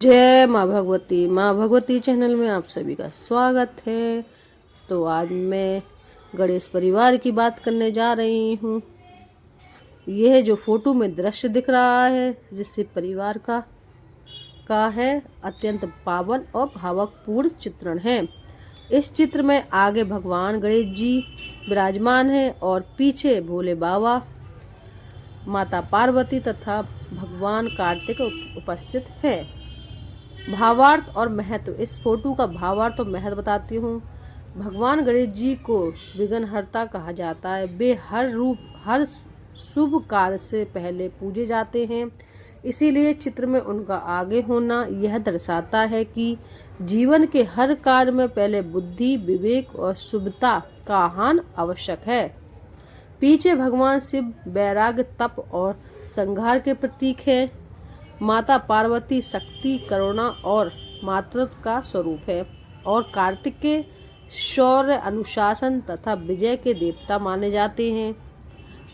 जय माँ भगवती चैनल में आप सभी का स्वागत है। तो आज मैं गणेश परिवार की बात करने जा रही हूँ। यह जो फोटो में दृश्य दिख रहा है जिससे परिवार का है, अत्यंत पावन और भावपूर्ण चित्रण है। इस चित्र में आगे भगवान गणेश जी विराजमान हैं और पीछे भोले बाबा, माता पार्वती तथा भगवान कार्तिक उपस्थित है। भावार्थ और महत्व। इस फोटो का भावार्थ और महत्व बताती हूँ। भगवान गणेश जी को विघ्नहर्ता कहा जाता है। वे हर शुभ कार्य से पहले पूजे जाते हैं, इसीलिए चित्र में उनका आगे होना यह दर्शाता है कि जीवन के हर कार्य में पहले बुद्धि, विवेक और शुभता का आह्वान आवश्यक है। पीछे भगवान शिव वैराग्य, तप और संहार के प्रतीक हैं। माता पार्वती शक्ति, करुणा और मातृत्व का स्वरूप है और कार्तिक के शौर्य, अनुशासन तथा विजय के देवता माने जाते हैं।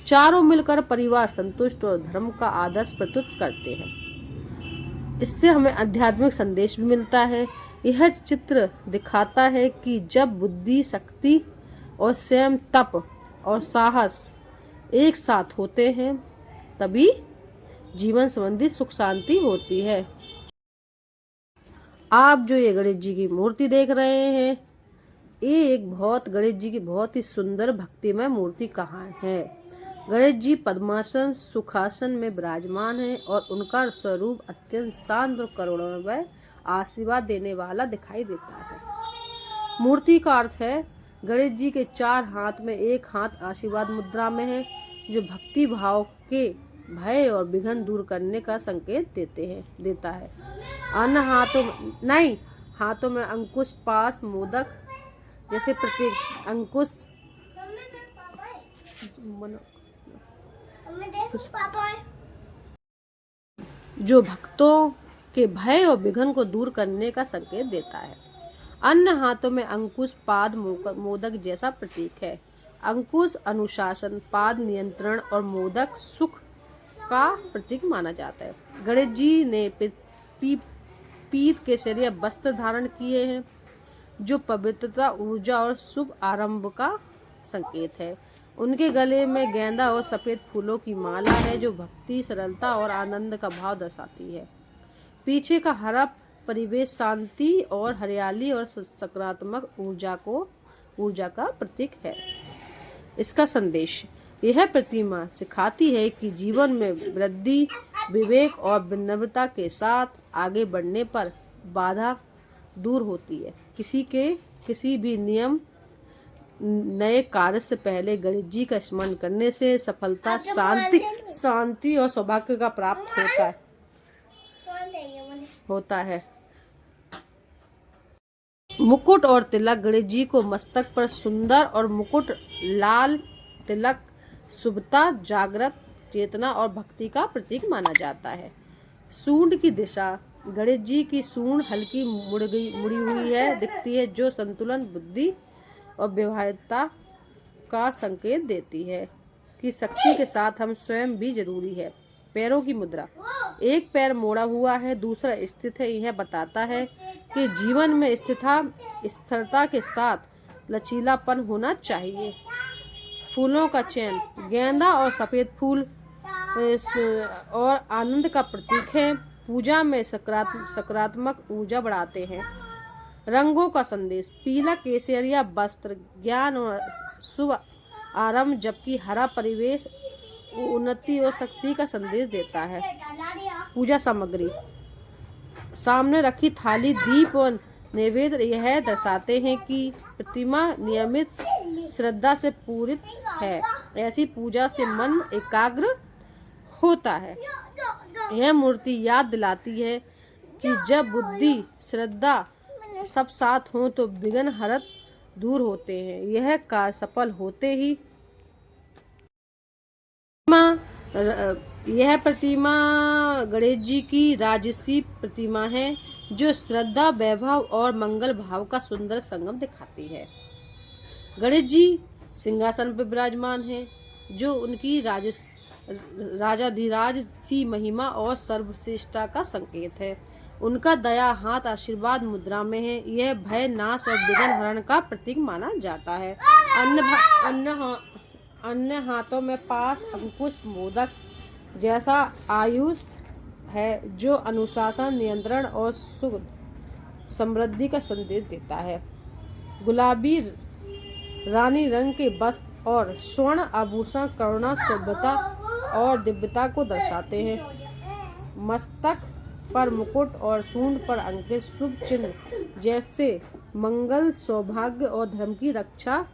चारों मिलकर परिवार संतुष्ट और धर्म का आदर्श प्रस्तुत करते हैं। इससे हमें आध्यात्मिक संदेश भी मिलता है। यह चित्र दिखाता है कि जब बुद्धि, शक्ति और स्वयं तप और साहस एक साथ होते हैं तभी जीवन संबंधी सुख शांति होती है। आप जो ये गणेश जी की मूर्ति देख रहे हैं, ये गणेश जी की बहुत ही सुंदर भक्तिमय मूर्ति कहाँ है। गणेश जी पद्मासन सुखासन में विराजमान है और उनका स्वरूप अत्यंत शांत और करुणामय आशीर्वाद देने वाला दिखाई देता है। मूर्ति का अर्थ है गणेश जी के 4 हाथ में एक हाथ आशीर्वाद मुद्रा में है, जो भक्ति भाव के भय और विघ्न दूर करने का संकेत देता है। अन्य हाथों में अंकुश, पास, मोदक जैसे प्रतीक अंकुश जो भक्तों के भय और विघ्न को दूर करने का संकेत देता है। अन्य हाथों में अंकुश, पाद, मोदक जैसा प्रतीक है। अंकुश अनुशासन, पाद नियंत्रण और मोदक सुख का प्रतीक माना जाता है। गणेश जी ने पीत केसरिया वस्त्र धारण किए हैं, जो पवित्रता, ऊर्जा और शुभ आरंभ का संकेत है। उनके गले में गेंदा और सफेद फूलों की माला है, जो भक्ति, सरलता और आनंद का भाव दर्शाती है। पीछे का हरा परिवेश शांति और हरियाली और सकारात्मक ऊर्जा का प्रतीक है। इसका संदेश। यह प्रतिमा सिखाती है कि जीवन में वृद्धि, विवेक और विनम्रता के साथ आगे बढ़ने पर बाधा दूर होती है। किसी भी नए कार्य से पहले गणेश जी का स्मरण करने से सफलता, शांति और सौभाग्य का प्राप्त होता है। मुकुट और तिलक। गणेश जी को मस्तक पर सुंदर और मुकुट, लाल तिलक शुभता, जागृत चेतना और भक्ति का प्रतीक माना जाता है। सूंड की दिशा। गणेश जी की सूंड हल्की मुड़ी हुई दिखती है, जो संतुलन, बुद्धि और व्यवहारिकता का संकेत देती है कि शक्ति के साथ हम स्वयं भी जरूरी है। पैरों की मुद्रा। एक पैर मोड़ा हुआ है, दूसरा स्थित है। यह बताता है कि जीवन में स्थिरता के साथ लचीलापन होना चाहिए। फूलों का चयन। गेंदा और सफेद फूल और आनंद का प्रतीक है। पूजा में सकारात्मक ऊर्जा बढ़ाते हैं। रंगों का संदेश। पीला केसरिया वस्त्र ज्ञान और शुभ आरंभ, जबकि हरा परिवेश उन्नति और शक्ति का संदेश देता है। पूजा सामग्री। सामने रखी थाली, दीप और नैवेद्य यह दर्शाते हैं कि प्रतिमा नियमित श्रद्धा से पूरित है। ऐसी पूजा से मन एकाग्र होता है। यह मूर्ति याद दिलाती है कि जब बुद्धि, श्रद्धा सब साथ हों तो विघ्न हरत दूर होते हैं। यह कार्य सफल होते ही यह प्रतिमा गणेश जी की राजसी प्रतिमा है, जो श्रद्धा, वैभव और मंगल भाव का सुंदर संगम दिखाती है। गणेश जी सिंहासन पर विराजमान हैं, जो उनकी राजाधिराज सी महिमा और सर्वश्रेष्ठता का संकेत है। उनका दया हाथ आशीर्वाद मुद्रा में है। यह भय नाश और विघ्न हरण का प्रतीक माना जाता है। अन्य हाथों में पास, अंकुश, मोदक जैसा आयुध है जो अनुशासन, नियंत्रण और सुख समृद्धि का संदेश देता है। गुलाबी रानी रंग के वस्त्र और स्वर्ण आभूषण करुणा, सभ्यता और दिव्यता को दर्शाते हैं। मस्तक पर मुकुट और सूंड पर अंकित शुभ चिन्ह जैसे मंगल, सौभाग्य और धर्म की रक्षा